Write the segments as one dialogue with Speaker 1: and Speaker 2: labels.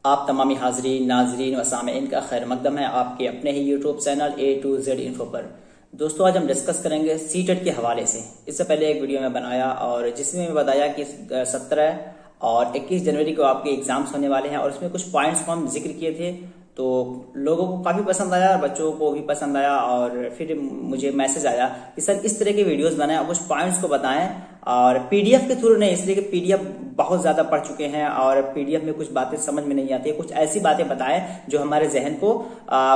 Speaker 1: आप तमामी हाजरीन नाजरीन व सामीन का खैर मकदम है आपके अपने ही YouTube channel A to Z info पर। दोस्तों आज हम डिस्कस करेंगे सीटेट के हवाले से। इससे पहले एक वीडियो में बनाया और जिसमें मैं बताया कि 17 और 21 जनवरी को आपके एग्जाम्स होने वाले हैं और उसमें कुछ पॉइंट्स को हम जिक्र किए थे, तो लोगों को काफी पसंद आया, बच्चों को भी पसंद आया और फिर मुझे मैसेज आया कि सर इस तरह के वीडियोस बनाएं और कुछ पॉइंट्स को बताएं और पीडीएफ के थ्रू नहीं, इसलिए कि पीडीएफ बहुत ज्यादा पढ़ चुके हैं और पीडीएफ में कुछ बातें समझ में नहीं आती है। कुछ ऐसी बातें बताएं जो हमारे जहन को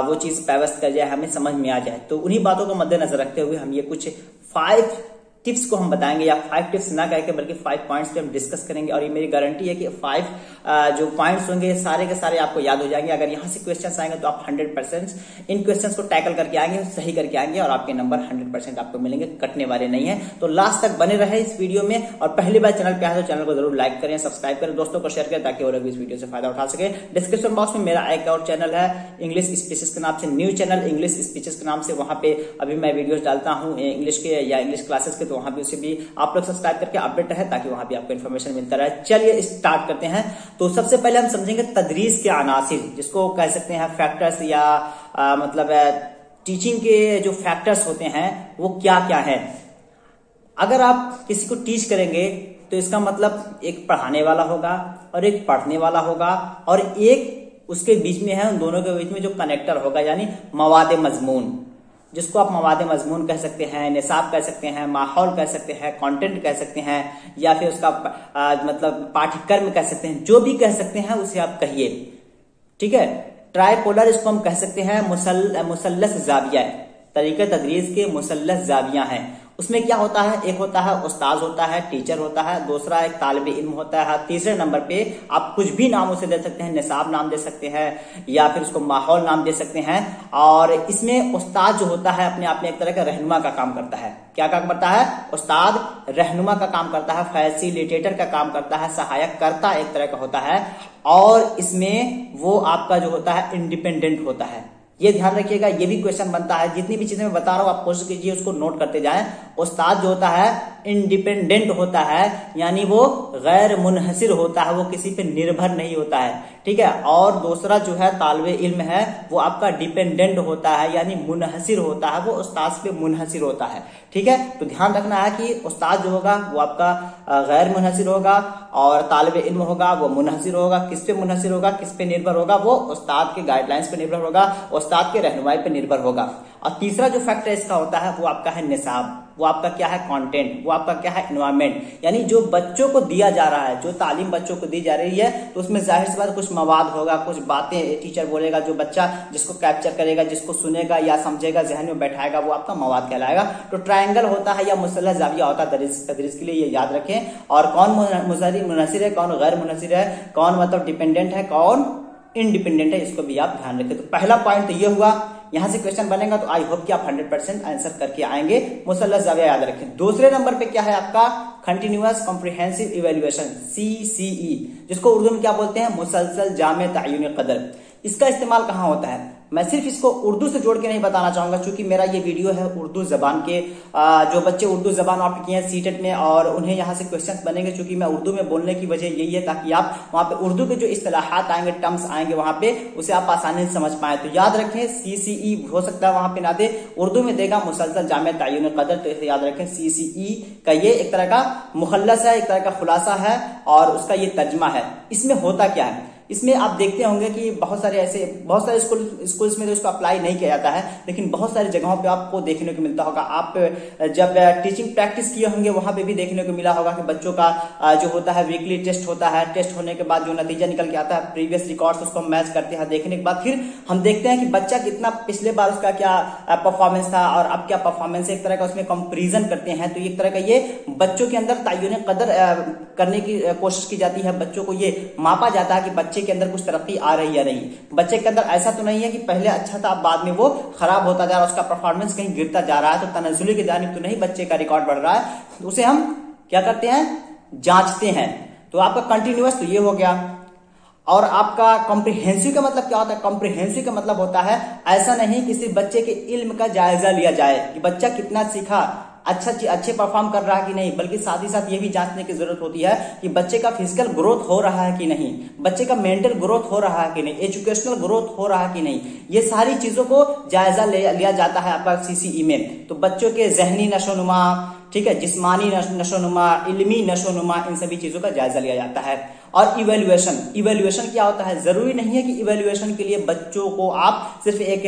Speaker 1: वो चीज पेवस्त कर जाए, हमें समझ में आ जाए। तो उन्हीं बातों को मद्देनजर रखते हुए हम ये कुछ 5 टिप्स को हम बताएंगे, या 5 टिप्स ना कह के बल्कि 5 पॉइंट्स पे हम डिस्कस करेंगे। और ये मेरी गारंटी है कि 5 जो पॉइंट्स होंगे सारे के सारे आपको याद हो जाएंगे। अगर यहाँ से क्वेश्चंस आएंगे तो आप 100% इन क्वेश्चंस को टैकल करके आएंगे, सही करके आएंगे और आपके नंबर 100% आपको मिलेंगे, कटने वाले नहीं है। तो लास्ट तक बने रहे इस वीडियो में और पहली बार चैनल पे आए तो चैनल को जरूर लाइक करें, सब्सक्राइब करें, दोस्तों को शेयर करें ताकि और भी इस वीडियो से फायदा उठा सके। डिस्क्रिप्शन बॉक्स में मेरा एक और चैनल है इंग्लिश स्पीचेस के नाम से, न्यू चैनल इंग्लिश स्पीचेस के नाम से, वहां पे अभी मैं वीडियोस डालता हूँ इंग्लिश के या इंग्लिश क्लासेस के, तो वहां पे उसे भी आप लोग सब्सक्राइब करके अपडेट रहे ताकि वहां भी आपको इन्फॉर्मेशन मिलता रहे। चलिए स्टार्ट करते हैं। तो सबसे पहले हम समझेंगे तदरीस के अनासिर, जिसको कह सकते हैं फैक्टर्स या मतलब टीचिंग के जो फैक्टर्स होते हैं वो क्या क्या है। अगर आप किसी को टीच करेंगे तो इसका मतलब एक पढ़ाने वाला होगा और एक पढ़ने वाला होगा और एक उसके बीच में है, उन दोनों के बीच में जो कनेक्टर होगा, यानी मवादे मजमून, जिसको आप मवादे मजमून कह सकते हैं, निसाब कह सकते हैं, माहौल कह सकते हैं, कंटेंट कह सकते हैं, या फिर उसका मतलब पाठ्यक्रम कह सकते हैं, जो भी कह सकते हैं उसे आप कहिए। ठीक है। ट्राइपोलर इसको हम कह सकते हैं, मुसल्लस जाविया, तरीके तदरीस के मुसल्लस जाविया हैं। उसमें क्या होता है, एक होता है उस्ताद होता है, टीचर होता है, दूसरा एक तालिब इल्म होता है, तीसरे नंबर पे आप कुछ भी नाम उसे दे सकते हैं, निसाब नाम दे सकते हैं या फिर उसको माहौल नाम दे सकते हैं। और इसमें उस्ताद जो होता है अपने आप में एक तरह का रहनुमा का काम करता है। क्या काम करता है? उस्ताद रहनुमा का काम करता है, फैसिलिटेटर का काम करता है, सहायक कर्ता एक तरह का होता है। और इसमें वो आपका जो होता है इंडिपेंडेंट होता है। ये ध्यान रखिएगा, ये भी क्वेश्चन बनता है। जितनी भी चीजें मैं बता रहा हूं आप कोशिश कीजिए उसको नोट करते जाएं। उस्ताद जो होता है इंडिपेंडेंट होता है, यानी वो गैर मुनहसिर होता है, वो किसी पे निर्भर नहीं होता है। ठीक है। और दूसरा जो है तालिबे इल्म है, वो आपका डिपेंडेंट होता है, यानी मुनहसिर होता है, वो उस्ताद पे मुनहसिर होता है। ठीक है। तो ध्यान रखना है कि उस्ताद जो होगा वो आपका गैर मुनहसिर होगा और तालिबे इल्म होगा वो मुनहसिर होगा। किस पे मुनहसिर होगा, किस पे निर्भर होगा? वो उस्ताद के गाइडलाइंस पे निर्भर होगा, उस्ताद के रहनुमाई पे निर्भर होगा। और तीसरा जो फैक्टर इसका होता है वो आपका है निसाब, वो आपका क्या है? कंटेंट, वो आपका क्या है? एनवायरमेंट, यानी जो बच्चों को दिया जा रहा है, जो तालीम बच्चों को दी जा रही है, तो उसमें जाहिर सी बात कुछ मवाद होगा, कुछ बातें टीचर बोलेगा, जो बच्चा जिसको कैप्चर करेगा, जिसको सुनेगा या समझेगा, जहन में बैठाएगा, वो आपका मवाद कहलाएगा। तो ट्रायंगल होता है या मुसल्लस जाविया होता है तदरीस के लिए, ये याद रखें। और कौन मुनहसिर है, कौन गैर मुनहसिर है, कौन मतलब डिपेंडेंट है, कौन इंडिपेंडेंट है, इसको भी आप ध्यान रखें। तो पहला पॉइंट तो ये हुआ। यहां से क्वेश्चन बनेगा तो आई होप कि आप 100% आंसर करके आएंगे। मुसल्लस जाविया याद रखें। दूसरे नंबर पे क्या है आपका? कंटिन्यूअस कॉम्प्रिहेंसिव इवेल्युएशन, CCE, जिसको उर्दू में क्या बोलते हैं? मुसलसल जामे तायुन कदर। इसका इस्तेमाल कहाँ होता है? मैं सिर्फ इसको उर्दू से जोड़ के नहीं बताना चाहूंगा, क्योंकि मेरा ये वीडियो है उर्दू जबान के, जो बच्चे उर्दू जबान ऑप्ट किए हैं सीटेट में और उन्हें यहाँ से क्वेश्चंस बनेंगे। चूंकि मैं उर्दू में बोलने की वजह यही है ताकि आप वहां पे उर्दू के जो इस्तिलाहात आएंगे, टर्म्स आएंगे वहां पे, उसे आप आसानी से समझ पाए। तो याद रखें CCE हो सकता है वहां पे ना दे, उर्दू में देगा मुसलसल जामे तायुन कदर, तो इसे याद रखें। CCE का ये एक तरह का मुखल्लस है, एक तरह का खुलासा है और उसका ये तर्जमा है। इसमें होता क्या है? इसमें आप देखते होंगे कि बहुत सारे स्कूल्स में तो इसको अप्लाई नहीं किया जाता है, लेकिन बहुत सारी जगहों पे आपको देखने को मिलता होगा। आप जब टीचिंग प्रैक्टिस किए होंगे वहां पे भी देखने को मिला होगा कि बच्चों का जो होता है वीकली टेस्ट होता है। टेस्ट होने के बाद जो नतीजा निकल के आता है, प्रीवियस रिकॉर्ड्स उसको मैच करते हैं, देखने के बाद फिर हम देखते हैं कि बच्चा कितना पिछले बार उसका क्या परफॉर्मेंस था और अब क्या परफॉर्मेंस है, एक तरह का उसमें कंपेरिजन करते हैं। तो एक तरह का ये बच्चों के अंदर तायुन कदर करने की कोशिश की जाती है, बच्चों को ये मापा जाता है कि बच्चे के अंदर कुछ तरक्की आ रही है या नहीं। बच्चे के अंदर ऐसा तो नहीं है कि पहले अच्छा था बाद में वो खराब होता जा रहा है, उसका परफॉर्मेंस कहीं गिरता जा रहा है, तो तनज़्ज़ुली की जानिब तो नहीं बच्चे का रिकॉर्ड बढ़ रहा है। तो उसे हम क्या करते हैं? जांचते हैं। तो आपका कंटिन्यूअस तो ये हो गया। और आपका कॉम्प्रिहेंसिव का मतलब क्या होता है? कॉम्प्रिहेंसिव का मतलब होता है ऐसा नहीं किसी बच्चे के इल्म का जायजा लिया जाए कि बच्चा कितना सीखा, अच्छे परफॉर्म कर रहा है कि नहीं, बल्कि साथ ही साथ ये भी जांचने की जरूरत होती है कि बच्चे का फिजिकल ग्रोथ हो रहा है कि नहीं, बच्चे का मेंटल ग्रोथ हो रहा है कि नहीं, एजुकेशनल ग्रोथ हो रहा है कि नहीं। ये सारी चीजों को जायजा लिया जाता है आपका सीसीई में। तो बच्चों के जहनी नशोनुमा, ठीक है, जिस्मानी नशोनुमा, इल्मी नशोनुमा, इन सभी चीजों का जायजा लिया जाता है। और इवेल्युएशन क्या होता है? जरूरी नहीं है कि इवेल्युएशन के लिए बच्चों को आप सिर्फ एक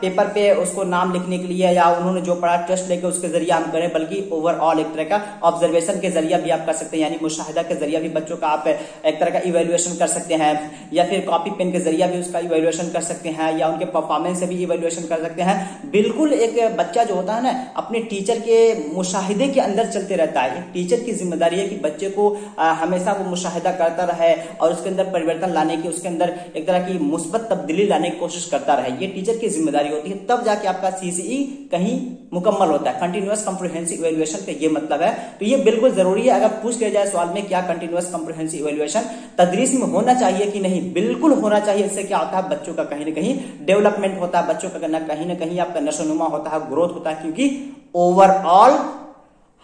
Speaker 1: पेपर पे उसको नाम लिखने के लिए या उन्होंने जो पढ़ा टेस्ट लेके उसके जरिए हम करें, बल्कि ओवरऑल एक तरह का ऑब्जर्वेशन के जरिए भी आप कर सकते हैं, यानी मुशाहिदा के जरिए भी बच्चों का आप एक तरह का इवेल्युएशन कर सकते हैं, या फिर कॉपी पेन के जरिए भी उसका इवेल्युएशन कर सकते हैं, या उनके परफॉर्मेंस से भी इवेल्युएशन कर सकते हैं। बिल्कुल एक बच्चा जो होता है ना, अपने टीचर के मुशाहिदे के अंदर चलते रहता है। एक टीचर की जिम्मेदारी है कि बच्चे को हमेशा वो मुशाहिदा करता रहे और उसके अंदर परिवर्तन लाने की, उसके अंदर एक तरह की मुस्बत तब्दीली लाने की कोशिश करता रहे। ये टीचर की जिम्मेदारी होती है, तब जाके आपका सीसीई कहीं मुकम्मल होता है। कंटिन्यूअस कॉम्प्रिहेंसिव इवैल्यूएशन का ये मतलब है। तो ये बिल्कुल जरूरी है। अगर पूछ लिया जाए सवाल में क्या कंटिन्यूअस कॉम्प्रिहेंसिव इवैल्यूएशन तदरीस में होना चाहिए कि नहीं, बिल्कुल होना चाहिए। इससे क्या होता है, बच्चों का कहीं ना कहीं डेवलपमेंट होता है, बच्चों का कहीं ना कहीं आपका नशोनुमा होता है, ग्रोथ होता है, क्योंकि ओवरऑल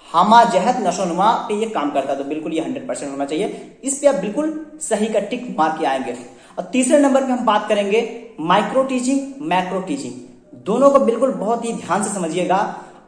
Speaker 1: हमाजहत नशोनुमा पे ये काम करता है। तो बिल्कुल ये 100% होना चाहिए। इस पे आप बिल्कुल सही का टिक मार के आएंगे। और तीसरे नंबर पे हम बात करेंगे माइक्रो टीचिंग, मैक्रो टीचिंग। दोनों को बिल्कुल बहुत ही ध्यान से समझिएगा।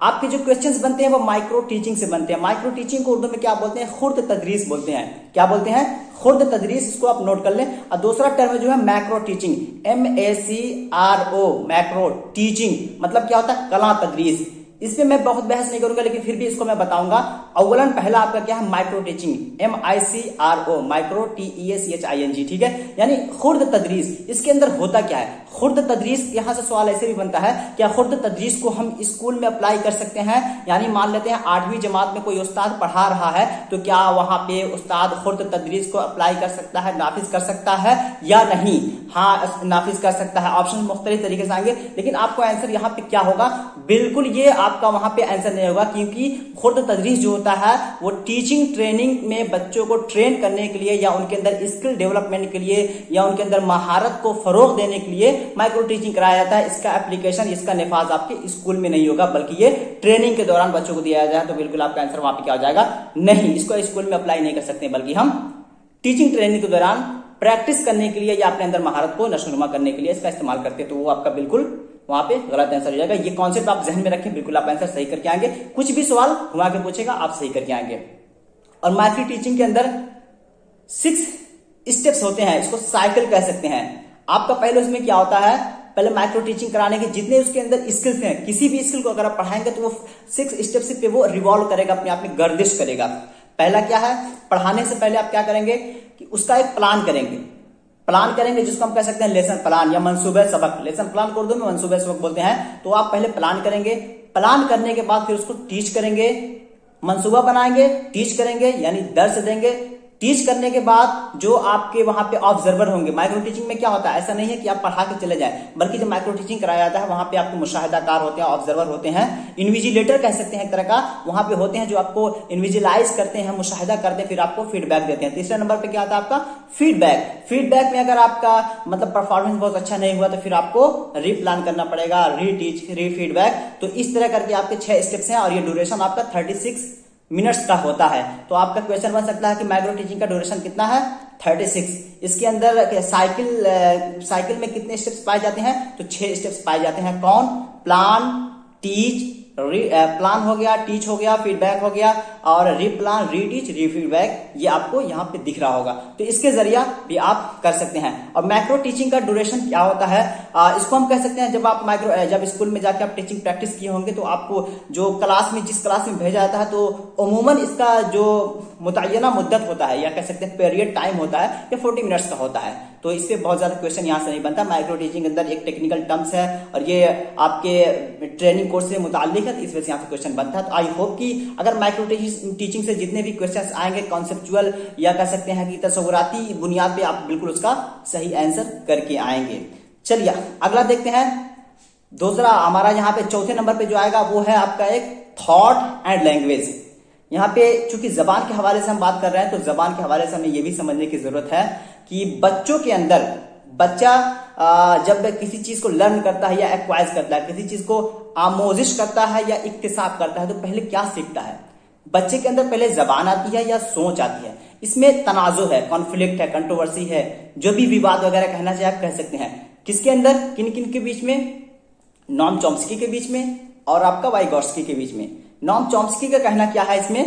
Speaker 1: आपके जो क्वेश्चंस बनते हैं वो माइक्रो टीचिंग से बनते हैं। माइक्रो टीचिंग को उर्दू में क्या बोलते हैं? खुर्द तदरीस बोलते हैं। क्या बोलते हैं? खुर्द तदरीस। इसको आप नोट कर लें। और दूसरा टर्म जो है macro teaching, MACRO, macro teaching मतलब क्या होता है? कला तदरीस। इसमें मैं बहुत बहस नहीं करूंगा, लेकिन फिर भी इसको मैं बताऊंगा। अव्वलन पहला आपका क्या है? Micro teaching, MICRO, micro TECHING, ठीक है, यानी खुर्द तदरीस। इसके अंदर होता क्या है? खुर्द तदरीस, यहां से सवाल ऐसे भी बनता है, क्या खुर्द तदरीस को हम स्कूल में अप्लाई कर सकते हैं? यानी मान लेते हैं 8वीं जमात में कोई उस्ताद पढ़ा रहा है, तो क्या वहां पे उस्ताद खुर्द तदरीस को अप्लाई कर सकता है, नाफिज कर सकता है या नहीं? हाँ, नाफिज कर सकता है। ऑप्शन मुख्तलिफ तरीके से आएंगे, लेकिन आपको आंसर यहाँ पे क्या होगा? बिल्कुल ये आपका वहां पे आंसर नहीं होगा, क्योंकि खुर्द तदरीस जो होता है वो टीचिंग ट्रेनिंग में बच्चों को ट्रेन करने के लिए, या उनके अंदर स्किल डेवलपमेंट के लिए, या उनके अंदर महारत को फरोग देने के लिए माइक्रो टीचिंग कराया जाता है। इसका एप्लीकेशन, इसका निफाज आपके स्कूल में नहीं होगा, बल्कि ये ट्रेनिंग के दौरान बच्चों को दिया जाए। तो बिल्कुल आपका आंसर वहां पे क्या हो जाएगा? नहीं, इसको स्कूल में अप्लाई नहीं कर सकते, बल्कि हम टीचिंग ट्रेनिंग के दौरान प्रैक्टिस करने के लिए या अपने अंदर महारत को नशोनुमा करने के लिए इसका इस्तेमाल करते हैं। तो वो आपका बिल्कुल वहां पे गलत आंसर हो जाएगा। ये कॉन्सेप्ट आप जहन में रखें, बिल्कुल आप आंसर सही करके आएंगे। कुछ भी सवाल घुमा के पूछेगा, आप सही करके आएंगे। और माइक्रो टीचिंग के अंदर 6 स्टेप्स होते हैं, इसको साइकिल कह सकते हैं। आपका पहले उसमें क्या होता है? पहले माइक्रो टीचिंग कराने के जितने उसके अंदर स्किल्स हैं, किसी भी स्किल को अगर आप पढ़ाएंगे तो वो 6 स्टेप्स पे वो रिवॉल्व करेगा, अपने आप में गर्दिश करेगा। पहला क्या है? पढ़ाने से पहले आप क्या करेंगे कि उसका एक प्लान करेंगे, जिसको हम कह सकते हैं लेसन प्लान या मंसूबे सबक। लेसन प्लान को उर्दू में मंसूबे सबक बोलते हैं। तो आप पहले प्लान करेंगे, प्लान करने के बाद फिर उसको टीच करेंगे, मंसूबा बनाएंगे, टीच करेंगे, यानी दर्स देंगे। टीच करने के बाद जो आपके वहां पे ऑब्जर्वर होंगे, माइक्रो टीचिंग में क्या होता है, ऐसा नहीं है कि आप पढ़ा के चले जाएं, बल्कि जब माइक्रो टीचिंग कराया जाता है वहां पे आपके मुशाहिदाकार होते हैं, ऑब्जर्वर होते हैं, इन्विजिलेटर कह सकते हैं एक तरह का, वहां पे होते हैं जो आपको इन्विजिलाइज करते हैं, मुशाहिदा करते हैं, फिर आपको फीडबैक देते हैं। तीसरे नंबर पे क्या आता है आपका? फीडबैक में अगर आपका मतलब परफॉर्मेंस बहुत अच्छा नहीं हुआ तो फिर आपको रीप्लान करना पड़ेगा, रीटीच, रीफीडबैक। तो इस तरह करके आपके 6 स्टेप्स हैं और ये ड्यूरेशन आपका 36 मिनट्स का होता है। तो आपका क्वेश्चन बन सकता है कि माइक्रो टीचिंग का ड्यूरेशन कितना है? 36। इसके अंदर साइकिल में कितने स्टेप्स पाए जाते हैं? तो 6 स्टेप्स पाए जाते हैं। कौन? प्लान, टीच, प्लान हो गया, टीच हो गया, फीडबैक हो गया, और रीप्लान, रीटीच, रीफीडबैक, ये आपको यहाँ पे दिख रहा होगा। तो इसके जरिए भी आप कर सकते हैं। और मैक्रो टीचिंग का ड्यूरेशन क्या होता है? इसको हम कह सकते हैं जब आप जब स्कूल में जाके आप टीचिंग प्रैक्टिस किए होंगे तो आपको जो जिस क्लास में भेजा जाता है, तो अमूमन इसका जो मुतय्यना मुद्दत होता है या कह सकते हैं पीरियड टाइम होता है, ये 40 मिनट्स का होता है। तो इससे बहुत ज्यादा क्वेश्चन यहाँ से नहीं बनता। माइक्रो टीचिंग के अंदर एक टेक्निकल टर्म्स है और ये आपके ट्रेनिंग कोर्स से मुताल्लिक है, तो इस वजह से यहाँ से क्वेश्चन बनता है। तो आई होप कि अगर माइक्रो टीचिंग से जितने भी क्वेश्चन आएंगे कॉन्सेप्चुअल या कह सकते हैं कि तसव्वुराती बुनियाद पे, आप बिल्कुल उसका सही आंसर करके आएंगे। चलिए अगला देखते हैं। दूसरा हमारा यहाँ पे चौथे नंबर पे जो आएगा वो है आपका एक थॉट एंड लैंग्वेज। यहाँ पे चूंकि जबान के हवाले से हम बात कर रहे हैं, तो जबान के हवाले से हमें यह भी समझने की जरूरत है कि बच्चों के अंदर बच्चा जब किसी चीज को लर्न करता है या एक्वाइज करता है, किसी चीज को आमोजिश करता है या इक्तिसाब करता है, तो पहले क्या सीखता है? बच्चे के अंदर पहले जबान आती है या सोच आती है? इसमें तनाजो है, कॉन्फ्लिक्ट है, कंट्रोवर्सी है, जो भी विवाद वगैरह कहना चाहिए आप कह सकते हैं। किसके अंदर, किन किन के बीच में? नॉम चॉम्स्की के बीच में और आपका वाइगॉट्स्की के बीच में। नॉम चॉम्स्की का कहना क्या है इसमें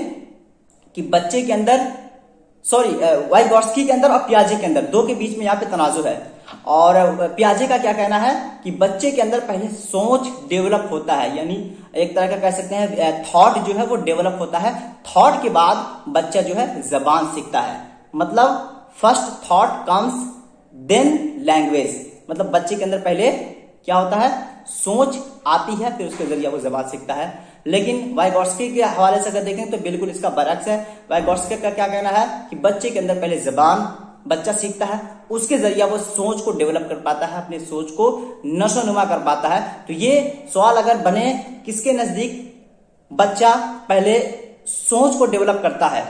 Speaker 1: कि बच्चे के अंदर, वाइगॉट्स्की के अंदर और पियाजे के अंदर, दो के बीच में यहाँ पे तनाजो है। और पियाजे का क्या कहना है कि बच्चे के अंदर पहले सोच डेवलप होता है, यानी एक तरह का कह सकते हैं थॉट जो है वो डेवलप होता है। थॉट के बाद बच्चा जो है जबान सीखता है। मतलब first thought comes then language, मतलब बच्चे के अंदर पहले क्या होता है? सोच आती है, फिर उसके जरिए वो जबान सीखता है। लेकिन वाइगॉट्स्की के हवाले से अगर देखें तो बिल्कुल इसका बरअक्स है। वाइगॉट्स्की का क्या कहना है कि बच्चे के अंदर पहले जबान बच्चा सीखता है, उसके जरिए वो सोच को डेवलप कर पाता है, अपनी सोच को नशोनुमा कर पाता है। तो ये सवाल अगर बने किसके नजदीक बच्चा पहले सोच को डेवलप करता है,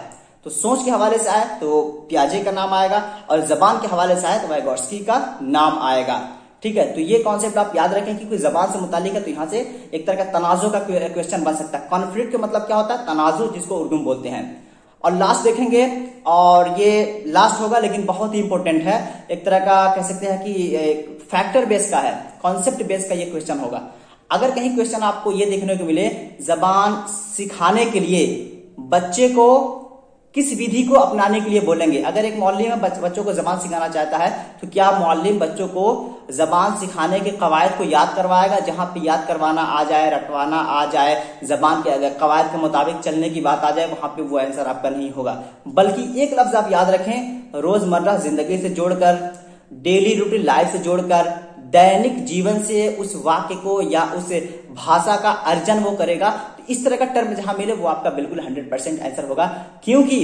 Speaker 1: तो सोच के हवाले से आए तो पियाजे का नाम आएगा, और जबान के हवाले से आए तो वाइगॉट्स्की का नाम आएगा। ठीक है, तो ये कॉन्सेप्ट आप याद रखें कि कोई जबान से मुतालिक है तो यहां से एक तरह का तनाजो का क्वेश्चन बन सकता है। कॉन्फ्लिक्ट का मतलब क्या होता है? तनाजो, जिसको उर्दू में बोलते हैं। और लास्ट देखेंगे, और ये लास्ट होगा लेकिन बहुत ही इंपॉर्टेंट है, एक तरह का कह सकते हैं कि फैक्टर बेस का है, कॉन्सेप्ट बेस का ये क्वेश्चन होगा। अगर कहीं क्वेश्चन आपको ये देखने को मिले, जबान सिखाने के लिए बच्चे को किस विधि को अपनाने के लिए बोलेंगे। अगर एक मौल्लिम बच्चों को जबान सिखाना चाहता है तो क्या मौल्लिम बच्चों को जबान सिखाने के कवायद को याद करवाएगा? जहां पे याद करवाना आ जाए, रटवाना आ जाए, जबान के अगर कवायद के मुताबिक चलने की बात आ जाए, वहां पे वो आंसर आपका नहीं होगा। बल्कि एक लफ्ज आप याद रखें, रोजमर्रा जिंदगी से जोड़कर, डेली रूटीन लाइफ से जोड़कर, दैनिक जीवन से उस वाक्य को या उस भाषा का अर्जन वो करेगा। तो इस तरह का टर्म जहां मिले वो आपका बिल्कुल 100% आंसर होगा। क्योंकि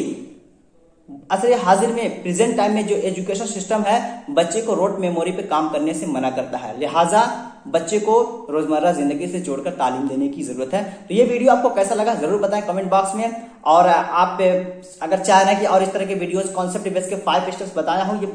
Speaker 1: असर हाजिर में प्रेजेंट टाइम में जो एजुकेशन सिस्टम है बच्चे को रोट मेमोरी पे काम करने से मना करता है, लिहाजा बच्चे को रोजमर्रा जिंदगी से जोड़कर तालीम देने की जरूरत है। तो ये वीडियो आपको कैसा लगा जरूर बताएं कमेंट बॉक्स में। और आप अगर चाह रहे हैं कि और इस तरह के वीडियोस कॉन्सेप्ट बेस के 5 स्टेप्स बताया हूं, ये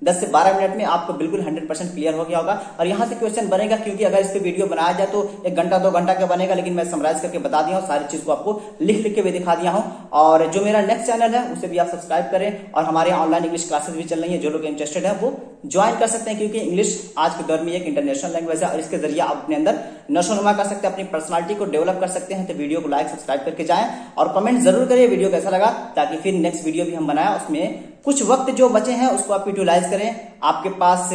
Speaker 1: 10 से 12 मिनट में आपको बिल्कुल 100% क्लियर हो गया होगा। और यहां से क्वेश्चन बनेगा, क्योंकि अगर इस पे वीडियो बनाया जाए तो 1 घंटा 2 घंटा का बनेगा, लेकिन मैं समराइज करके बता दिया हूं, सारी चीज को आपको लिख के भी दिखा दिया हूं। और जो मेरा नेक्स्ट चैनल है उसे भी आप सब्सक्राइब करें, और हमारे ऑनलाइन इंग्लिश क्लासेस भी चल रही है, जो लोग इंटरेस्टेड है वो ज्वाइन कर सकते हैं, क्योंकि इंग्लिश आज के दौर में एक इंटरनेशनल लैंग्वेज है और इसके जरिए आप अपने अंदर नशोनुमा कर सकते हैं, अपनी पर्सनालिटी को डेवलप कर सकते हैं। तो वीडियो को लाइक सब्सक्राइब करके जाएं और कमेंट जरूर करिए वीडियो कैसा लगा, ताकि फिर नेक्स्ट वीडियो भी हम बनाए उसमें कुछ वक्त जो बचे हैं उसको आप यूटिलाइज करें। आपके पास